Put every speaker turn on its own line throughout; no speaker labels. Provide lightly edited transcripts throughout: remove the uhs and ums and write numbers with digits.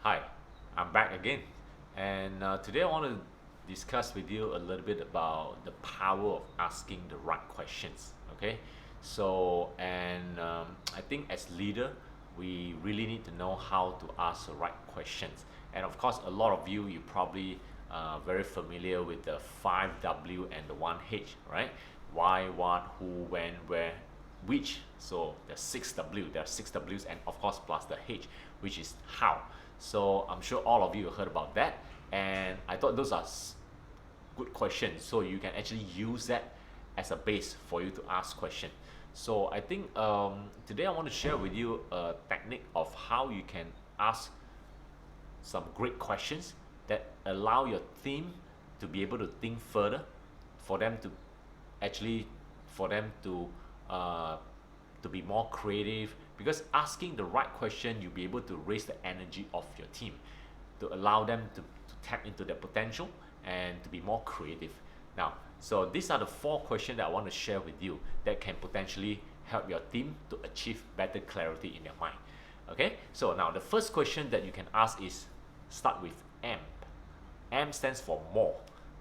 Hi, I'm back again, and today I want to discuss with you a little bit about the power of asking the right questions. Okay, I think as leader, we really need to know how to ask the right questions. And of course, a lot of you probably very familiar with the 5W and the 1H, right? Why, what, who, when, where, which. So there's 6W, there are 6Ws, and of course plus the H, which is how. So I'm sure all of you heard about that, and I thought those are good questions, so you can actually use that as a base for you to ask question. So I think today I want to share with you a technique of how you can ask some great questions that allow your team to be able to think further, for them to actually for them to be more creative, because asking the right question you'll be able to raise the energy of your team to allow them to tap into their potential and to be more creative. Now, so these are the four questions that I want to share with you that can potentially help your team to achieve better clarity in their mind. Okay, so now the first question that you can ask is start with AMP. M stands for more.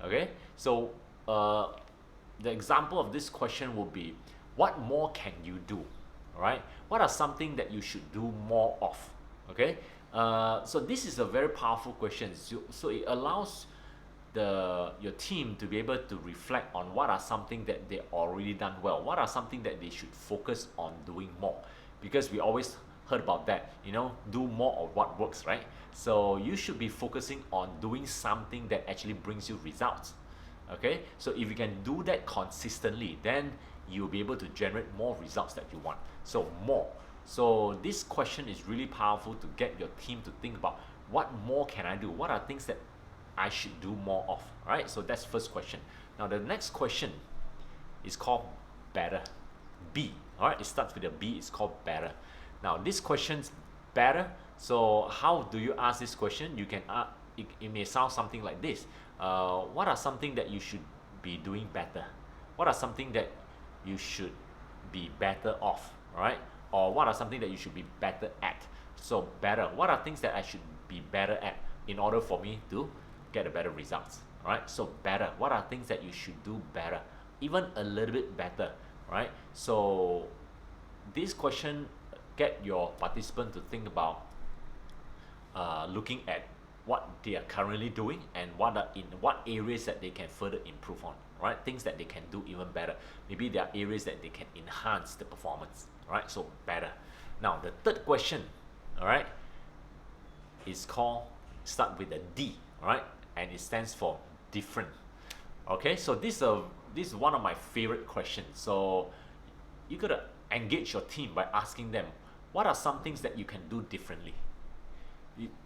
Okay, so the example of this question will be, what more can you do? All right, what are something that you should do more of? Okay, so this is a very powerful question. So it allows your team to be able to reflect on what are something that they already done well, what are something that they should focus on doing more, because we always heard about that, do more of what works, right? So you should be focusing on doing something that actually brings you results. Okay, so if you can do that consistently, then you'll be able to generate more results that you want. So more. So this question is really powerful to get your team to think about, what more can I do, what are things that I should do more of. All right, so that's first question. Now the next question is called better. B. All right, it starts with a B. It's called better. Now this question's better. So how do you ask this question? You can it may sound something like this. What are something that you should be doing better? What are something that you should be better off? All right, or what are something that you should be better at? So better. What are things that I should be better at in order for me to get a better results? All right. So better. What are things that you should do better? Even a little bit better. Right. So this question get your participant to think about looking at what they are currently doing and in what areas that they can further improve on, right? Things that they can do even better. Maybe there are areas that they can enhance the performance, right? So better. Now the third question, all right, is called, start with a D, all right, and it stands for different. Okay, so this is one of my favorite questions. So you gotta engage your team by asking them, what are some things that you can do differently?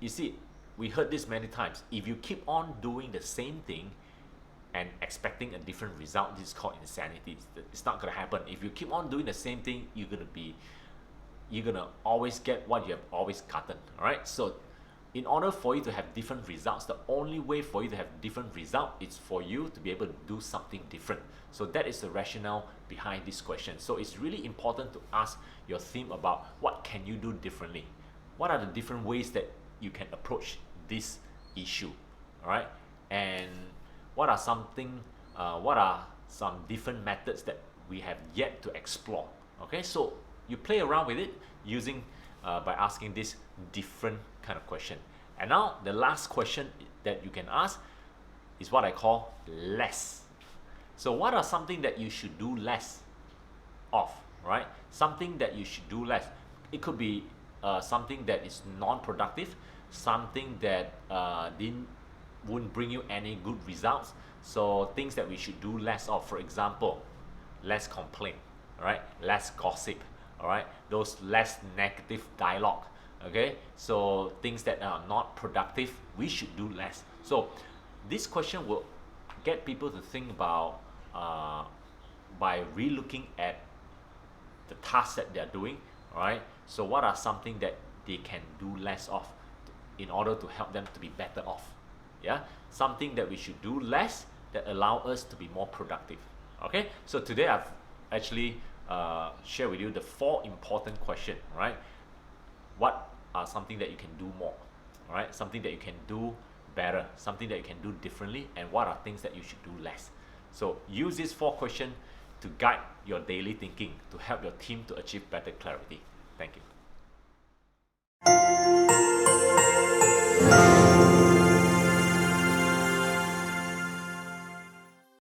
You see, we heard this many times. If you keep on doing the same thing and expecting a different result, this is called insanity. It's not gonna happen. If you keep on doing the same thing, you're gonna always get what you have always gotten. All right. So, in order for you to have different results, the only way for you to have different result is for you to be able to do something different. So that is the rationale behind this question. So it's really important to ask your team about, what can you do differently? What are the different ways that you can approach this issue? All right, and what are some different methods that we have yet to explore? Okay, so you play around with it using by asking this different kind of question. And now the last question that you can ask is what I call less. So what are something that you should do less of, right? Something that you should do less. It could be something that is non-productive, something that wouldn't bring you any good results. So things that we should do less of, for example, less complaint, all right, less gossip, all right, those less negative dialogue. Okay, so things that are not productive, we should do less. So this question will get people to think about, by relooking at the tasks that they're doing. All right, so what are something that they can do less of in order to help them to be better off? Yeah, something that we should do less that allow us to be more productive. Okay, so today I've actually share with you the four important questions. Right, what are something that you can do more? all right? Something that you can do better, something that you can do differently, and what are things that you should do less. So use these 4 questions to guide your daily thinking, to help your team to achieve better clarity. Thank you.